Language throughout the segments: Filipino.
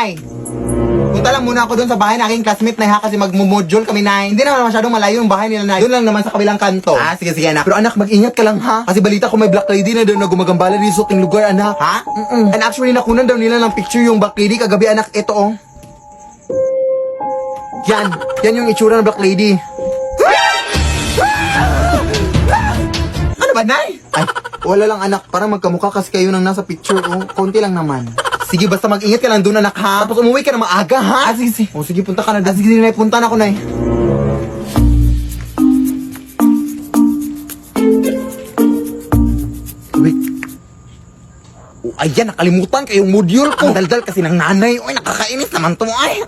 Nay! Punta lang muna ako doon sa bahay ng aking classmate na ha kasi magmumodule kami, Nay. Hindi naman masyadong malayo yung bahay nila, Nay. Doon lang naman sa kabilang kanto. Ah, sige, sige, anak. Pero anak, mag-ingat ka lang, ha? Kasi balita ko may black lady na doon na gumagambala din sa ating lugar, anak. Ha? And actually, nakunan daw nila ng picture yung black lady kagabi, anak. Ito, oh. Yan yung itsura ng black lady. Ano ba, Nay? Ay, wala lang, anak. Parang magkamukha kasi kayo nang nasa picture, oh. Konti lang naman. Sige, basta mag-ingat ka lang doon, anak, ha? Tapos umuwi ka na maaga, ha? Ah, sige, sige. O, sige, punta ka na. Ah, sige, Nay. Punta na ako, Nay. Wait. Oh, ayan, nakalimutan kayong module ko. Ang daldal kasi ng nanay. Uy, nakakainis naman to, ay.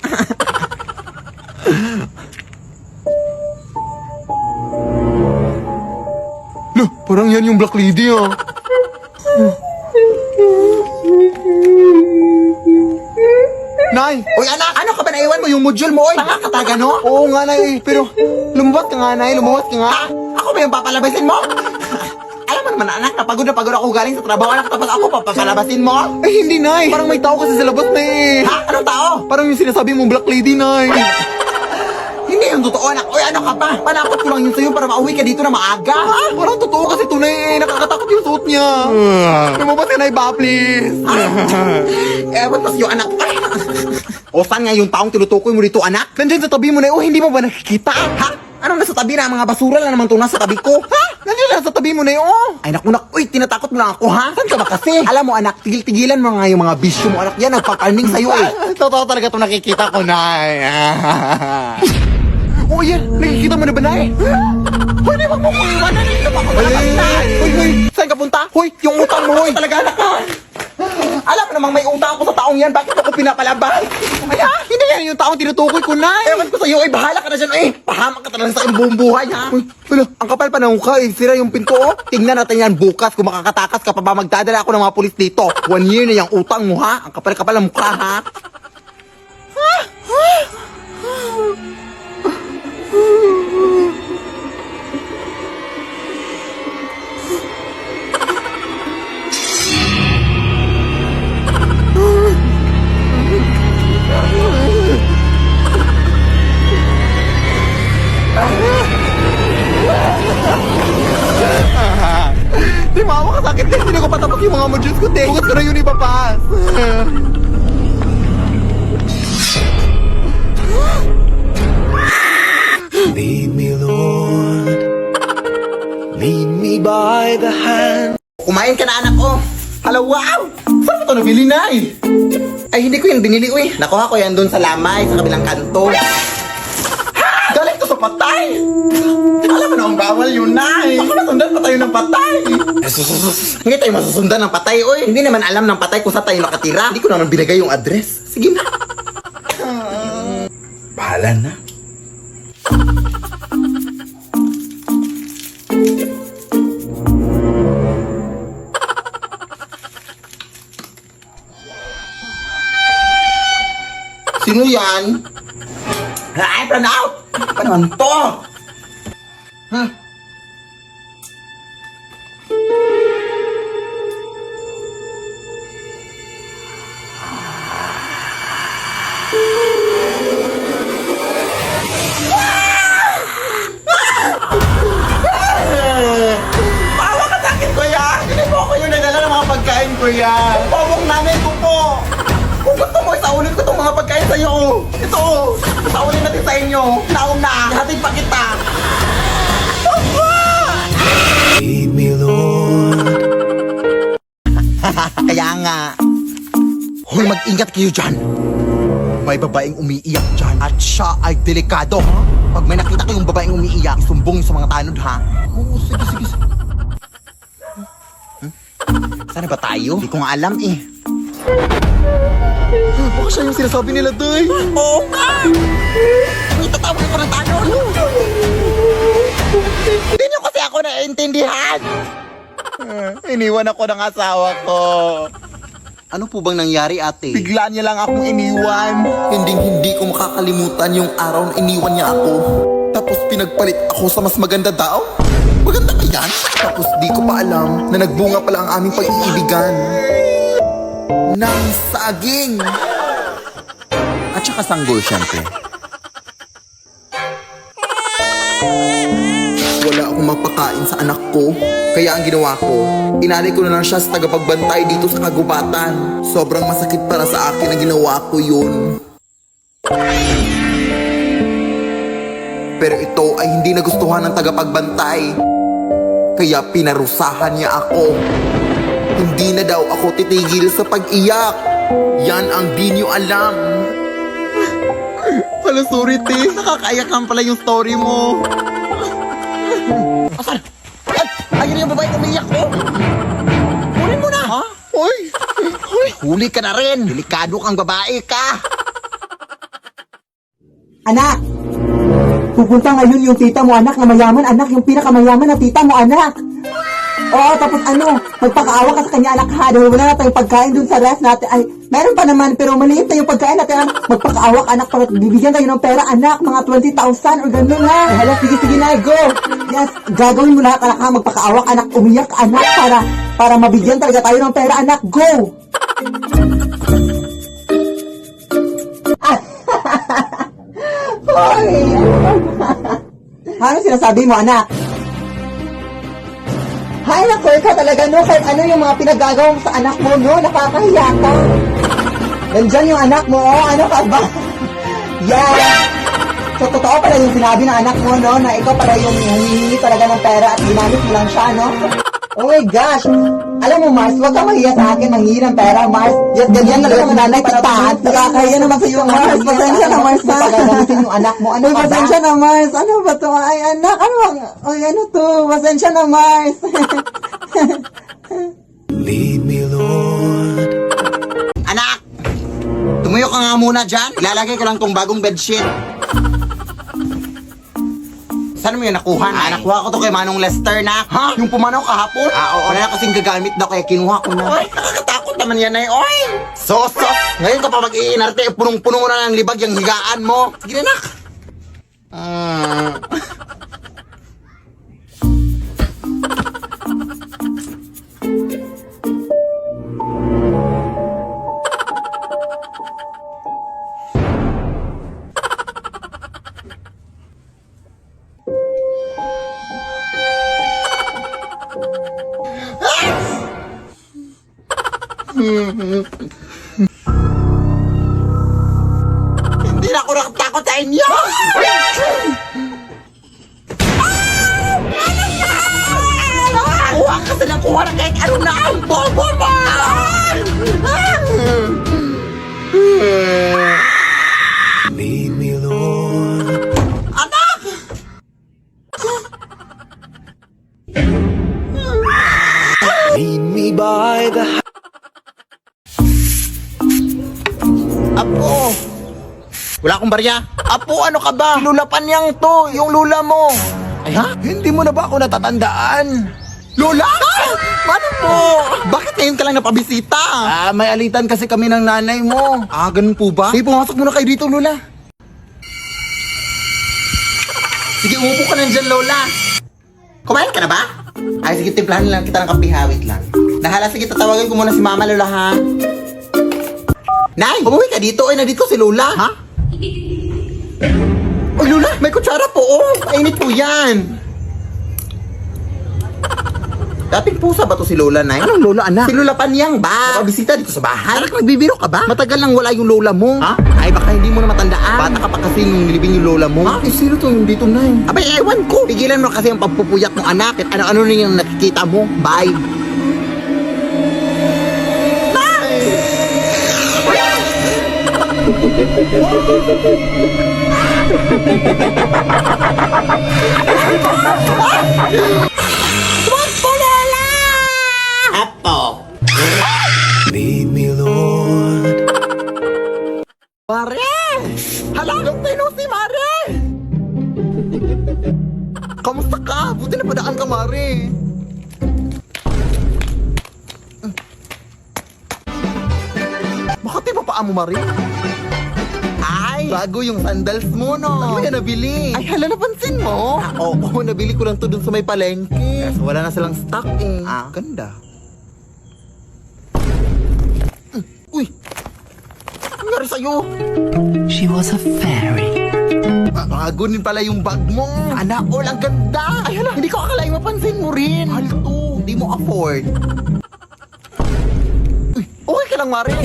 Loh, parang yan yung black lady, ah. Nay! Uy, anak! Ano ka ba naiwan mo yung module mo, oy? Pakakataga, no? Oo nga, Nay. Pero, lumabas ka nga, Nay. Lumabas ka nga. Ha? Ako ba yung papalabasin mo? Alam mo naman, anak, napagod na pagod ako galing sa trabaho, anak, tapos ako papalabasin mo? Ay, hindi, Nay. Parang may tao kasi sa labas, Nay. Ha? Anong tao? Parang yung sinasabi mong black lady, Nay. Hindi yung totoo, anak. Uy, ano ka pa? Panakot ko lang yun sa'yo para mauwi ka dito na maaga. Ha? Parang totoo kasi tunay, nakakatakot yung suot niya. Lumabas ka, Nay, ba, please? Ba't mas yung anak? O saan nga yung taong tinutukoy mo dito, anak? Nandiyan sa tabi mo, Nay. O hindi mo ba nakikita? Ha? Anong nasa tabi na? Mga basura lang naman itong nasa tabi ko. Ha? Nandiyan lang sa tabi mo, Nay. O. Ay, naku, uy, tinatakot mo lang ako, ha? Saan ka ba kasi? Alam mo, anak, tigil-tigilan mo nga yung mga bisyo mo, anak. Yan, nagpakalming sa'yo, eh. Totoo talaga itong nakikita ko, Nay. O, yan. Nakikita mo na ba, Nay? Hoy, di ba mo kung iwanan? Dito pa ako nakapagtan. Hoy, saan ka punta? Hoy, yung utang mo, hoy. Talaga, anak, ha? Alam mo namang may utang ako sa taong yan. Bakit ako pinapalabas? Ay, ha? Hindi yan yung taong tinutukoy ko, Nay. Ewan ko sa'yo, ay bahala ka na dyan. Pahamak ka talaga sa iyong buong buhay, ha? Uy, wala. Ang kapal pa ng mukha, eh. Sira yung pinto, oh. Tingnan natin yan bukas kung makakatakas ka pa ba magdadala ako ng mga pulis dito. 1 year na yung utang mo, ha? Ang kapal-kapal ng mukha, ha? Di maawa ka sakit din. Hindi ko patapos yung mga modules ko, te. Bukas ko na yun ipapas. Lead me, Lord. Lead me by the hand. Kumain ka na, anak ko. Hala, wow! Saan mo ito nabili, Nay? Ay, hindi ko yan binili, uy. Nakuha ko yan doon sa lamay, sa kabilang kanto. Ha! Galing to sa patay! Alam mo na ang bawal yun, Nay. Baka masundan pa tayo ng patay. Hindi tayo masusundan ng patay, uy. Hindi naman alam ng patay kung saan tayo nakatira. Hindi ko naman binigay yung address. Sige na. Bahala na. Sino yan? Ay, plan out! Ano naman to? Bawa ka sa akin, kuya! Hindi po ako yung nagdala ng mga pagkain, kuya! Pobong nanay ko po! Kung gusto mo, isaulin ko itong mga pagkain sa'yo! Ito! Isaulin natin sa inyo! Naong na! Hatid pa kita! Lead me, Lord. Kaya nga. Hoy, mag-ingat kayo dyan. May babaeng umiiyak dyan at siya ay delikado. Pag may nakita kayong babaeng umiiyak, isumbong sa mga tanod, ha? Oo, sige, sige. Sana ba tayo? Hindi ko nga alam, eh. Baka siya yung sinasabi nila, Day. Oo nga! Itatawag ko ng tanod. Hindi niyo kasi ako naiintindihan. Iniwan ako ng asawa ko. Ano po bang nangyari, ate? Bigla niya lang akong iniwan. Hindi ko makakalimutan yung araw na iniwan niya ako. Tapos pinagpalit ako sa mas maganda daw. Maganda ba yan? Tapos di ko pa alam na nagbunga pala ang aming pag-iibigan. Ng saging. nakasanggol, syempre. Wala akong mapakain sa anak ko. Kaya ang ginawa ko, inalay ko na lang siya sa tagapagbantay dito sa kagubatan. Sobrang masakit para sa akin ang ginawa ko yun. Pero ito ay hindi nagustuhan ng tagapagbantay. Kaya pinarusahan niya ako. Hindi na daw ako titigil sa pag-iyak. Yan ang di niyo alam. Pala, sorry, te. Nakakaiyak lang pala yung story mo. Asan? Ayun yung babae umiyak ko. Kunin mo na. Ha? Hoy. Huli ka na rin. Delikado kang babae ka. Anak! Pupunta ngayon yung tita mo, anak, na mayaman, anak, yung pinakamayaman na tita mo, anak. Oo, tapos magpakaawa ka sa kanya, anak, ha, dahil wala na tayong pagkain dun sa rest natin. Ay, meron pa naman, pero maliit na yung pagkain natin, anak. Magpakaawa ka, anak, para bibigyan tayo ng pera, anak, mga 20,000 or gano'n, ha. Hala, sige na, go. Yes, gagawin mo lahat, anak, ha, magpakaawa ka, anak, umiyak, anak, para mabigyan talaga tayo ng pera, anak, go. Hoy! Ano sinasabi mo, anak? Hay, naku, ikaw talaga, no? Kahit ano yung mga pinagagawa mo sa anak mo, no? Nakakahiya ka. Nandyan yung anak mo, oh. Ano ka ba? Yeah. So, totoo pala yung sinabi ng anak mo, no? Na ikaw pala yung humihingi talaga ng pera at ginamit mo lang siya, no? Oh my gosh! Alam mo, Mars, huwag kang mahiya sa akin manghingi ng pera, Mars. Yes, ganyan talaga mananay kita. Nakakahiya naman sa iyo, Mars. Pasensya na, Mars, ha? Pagagamitin yung anak mo. Ano ba? Pasensya na, Mars. Ano ba to? Ay, anak, ano bang? Ay, ano to? Pasensya na, Mars. Lead me, Lord. Anak! Tumuyo ka nga muna dyan. Ilalagay ko lang tong bagong bedsheet. Saan mo yun nakuha? Nakuha ko to kay Manong Lester na. Ha? Yung pumanaw kahapon? Oo. Wala na kasing gagamit na kaya kinuha ko na. Ay, nakakatakot naman yan ay. Oy! Sos! Ngayon ka pa mag-iinarte, punong-puno na ng libag yung higaan mo. Sige na, nak. Hindi na ako nakatakot sa inyo! Nakuha ka sa nakuha na kahit ano na ang bobo mo! Lead me, Lord. Anak! Lead me by the hand. Apo! Wala akong barya. Apo, ano ka ba? Lulapan niyang to, yung lula mo. Ay ha? Hindi mo na ba ako natatandaan? Lola? Paano po? Bakit ngayon ka lang napabisita? May alitan kasi kami ng nanay mo. Ganun po ba? Sige, pumasok muna kayo dito, Lola. Sige, umupo ka nandyan, Lola. Kumain ka na ba? Ay, sige, timplahan lang kita ng kape, wait lang. Nahala, sige, tatawagan ko muna si Mama, Lola, ha? Nay, umuwi ka dito. Ay, nandito si Lola. Ha? Oy, Lola, may kutsara po. Oh, mainit po yan. Dating pusa ba to si Lola, Nay? Anong Lola, anak? Si Lola Panyang ba? Nakabisita dito sa bahay? Anak, nagbibiro ka ba? Matagal nang wala yung Lola mo. Ha? Ay, baka hindi mo na matandaan. Bata ka pa kasi nung nilibing yung Lola mo. Ha? Eh, sino to yung dito, Nay? Abay, ewan ko. Pigilan mo kasi ang pagpupuyat ng anak. At ano-ano na yung nakikita mo. Bye. Apo! Lead me, Lord. Mare! Halagang tino si Mare! Kamusta ka? Buti na padaan ka, Mare. Bakit di pa paa mo, Mare? Ay, bago yung sandals mo, no? Ano yan nabili? Ay, hala, napansin mo? Oo, nabili ko lang to dun sa may palengke. Kasi wala na silang stock eh. Ganda. Uy! nangyari sa'yo? She was a fairy. Bago din pala yung bag mo. Anak, ang ganda. Ay, hala, hindi ko akalain mapansin mo rin. Halto, hindi mo afford. Uy, okay ka lang, Mari.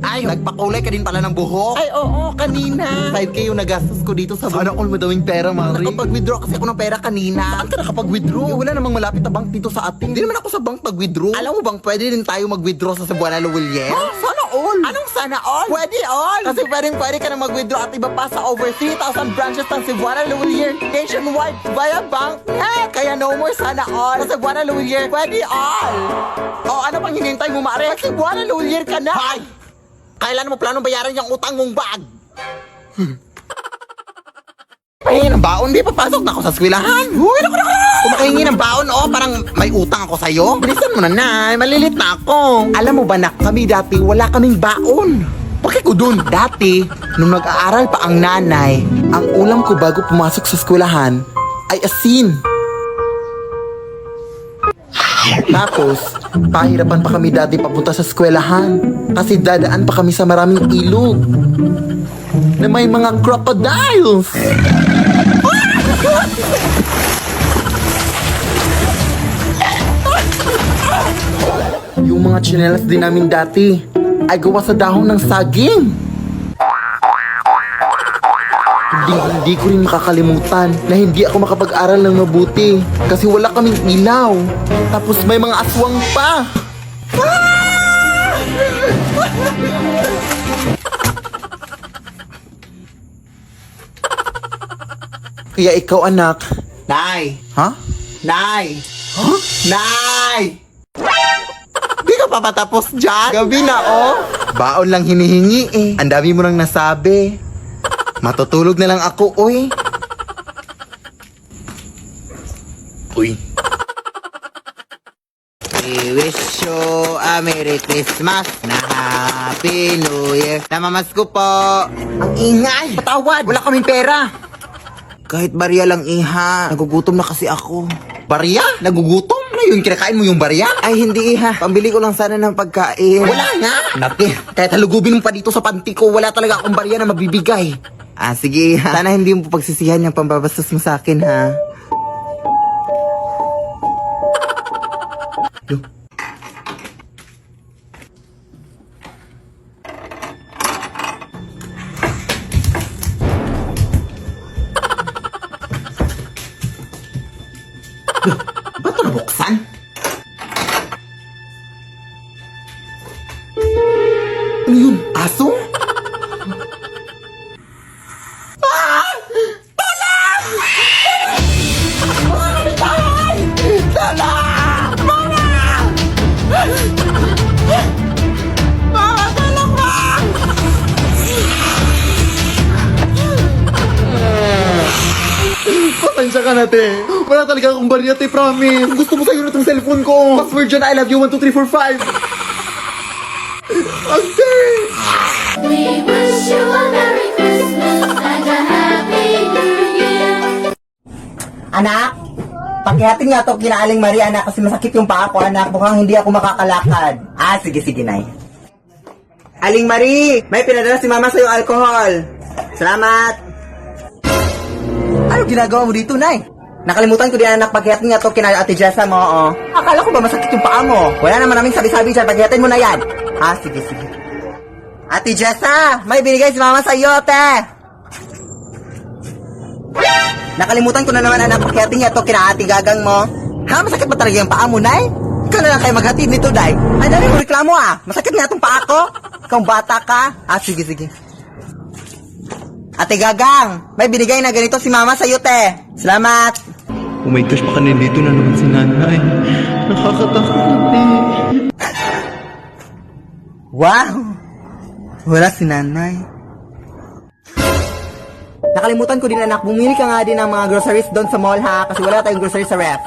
Ay, nagpakulay ka din pala ng buhok. Ay, oo, kanina. 5K yung nagastos ko dito sa... Sana all madawing pera, Mari. Nakapag-withdraw kasi ako ng pera kanina. Saan ka nakapag-withdraw? Wala namang malapit na bank dito sa atin. Hindi naman ako sa bank mag-withdraw. Alam mo bang pwede din tayo mag-withdraw sa Cebuana Luwilyen? Sana all. Anong sana all? Pwede all. Kasi pwede ka na mag-withdraw at iba pa sa over 3,000 branches ng Cebuana Luwilyen nationwide via bank. Kaya no more sana all. Sa Cebuana Luwilyen, pwede all. O, ano pang hinihintay mo, Mari? Cebuana Luwilyen ka na. Hay! Kailan mo planong bayaran yung utang mong bag? Pahingi ng baon, di papasok na ako sa eskwelahan. Uy, naku! Kumakahingi ng baon, parang may utang ako sa'yo. Bilisan mo na, Nay, malilit na ako. Alam mo ba, nak, kami dati wala kaming baon. Bakit ko dun? Dati, nung nag-aaral pa ang nanay, ang ulam ko bago pumasok sa eskwelahan ay asin. Tapos, pahirapan pa kami dati papunta sa eskwelahan kasi dadaan pa kami sa maraming ilog na may mga crocodiles. Yung mga tsinelas din namin dati ay gawa sa dahon ng saging. Hindi ko rin makakalimutan na hindi ako makapag-aral ng mabuti kasi wala kaming ilaw. Tapos may mga aswang pa. Kaya ikaw, anak. Nay! Ha? Nay! Huh? Nay! Di ka pa patapos dyan? Gabi na, Baon lang hinihingi, Ang dami mo nang nasabi. Matutulog na lang ako, Uy. We wish you a Merry Christmas na Happy New Year. Namamasko po. Ang ingay. Patawad. Wala kaming pera. Kahit barya lang, Iha. Nagugutom na kasi ako. Barya? Nagugutom? Na yung kinakain mo yung barya? Ay, hindi, Iha. Pambili ko lang sana ng pagkain. Wala nga. Naki, kahit halugubin mo pa dito sa panty ko, wala talaga akong barya na mabibigay. Sige, Iha. Sana hindi mo pagsisihan yung pambabastos mo sa akin, ha? Ba't ito nabuksan? Ano yun? Aso? Pasensya ka na, te. Wala talaga akong barya, te, promise. Kung gusto mo sa'yo na itong cellphone ko. Password dyan, I love you, 1, 2, 3, 4, 5. Ante! We wish you a Merry Christmas and a Happy New Year. Anak, pakihatin nga to kina Aling Maria, anak, kasi masakit yung paa ko, anak. Mukhang hindi ako makakalakad. Sige, Nay. Aling Marie, may pinadala si Mama sa'yo alcohol. Salamat. Ano ginagawa mo dito, Nay? Nakalimutan ko din, anak, paghihatin nga to kina Ate Jessa mo, Akala ko ba masakit yung paa mo? Wala naman naming sabi-sabi dyan, paghihatin mo na yan. Sige. Ate Jessa, may binigay si Mama sa'yo, te. Nakalimutan ko na naman, anak, paghihatin nga to kina Ate Gagang mo. Masakit ba talaga yung paa mo, Nay? Ikaw na lang kayo maghatid nito, Day. Ay, dali mo reklamo, Masakit nga itong paa ko. Ikaw bata ka. Sige. Ate Gagang, may binigay na ganito si Mama sa'yo, te. Salamat. Oh my gosh, baka nandito na naman si nanay. Nakakatakot Wow! Wala si nanay. Nakalimutan ko din, anak, bumili ka nga din ng mga groceries doon sa mall, ha? Kasi wala tayong groceries sa ref.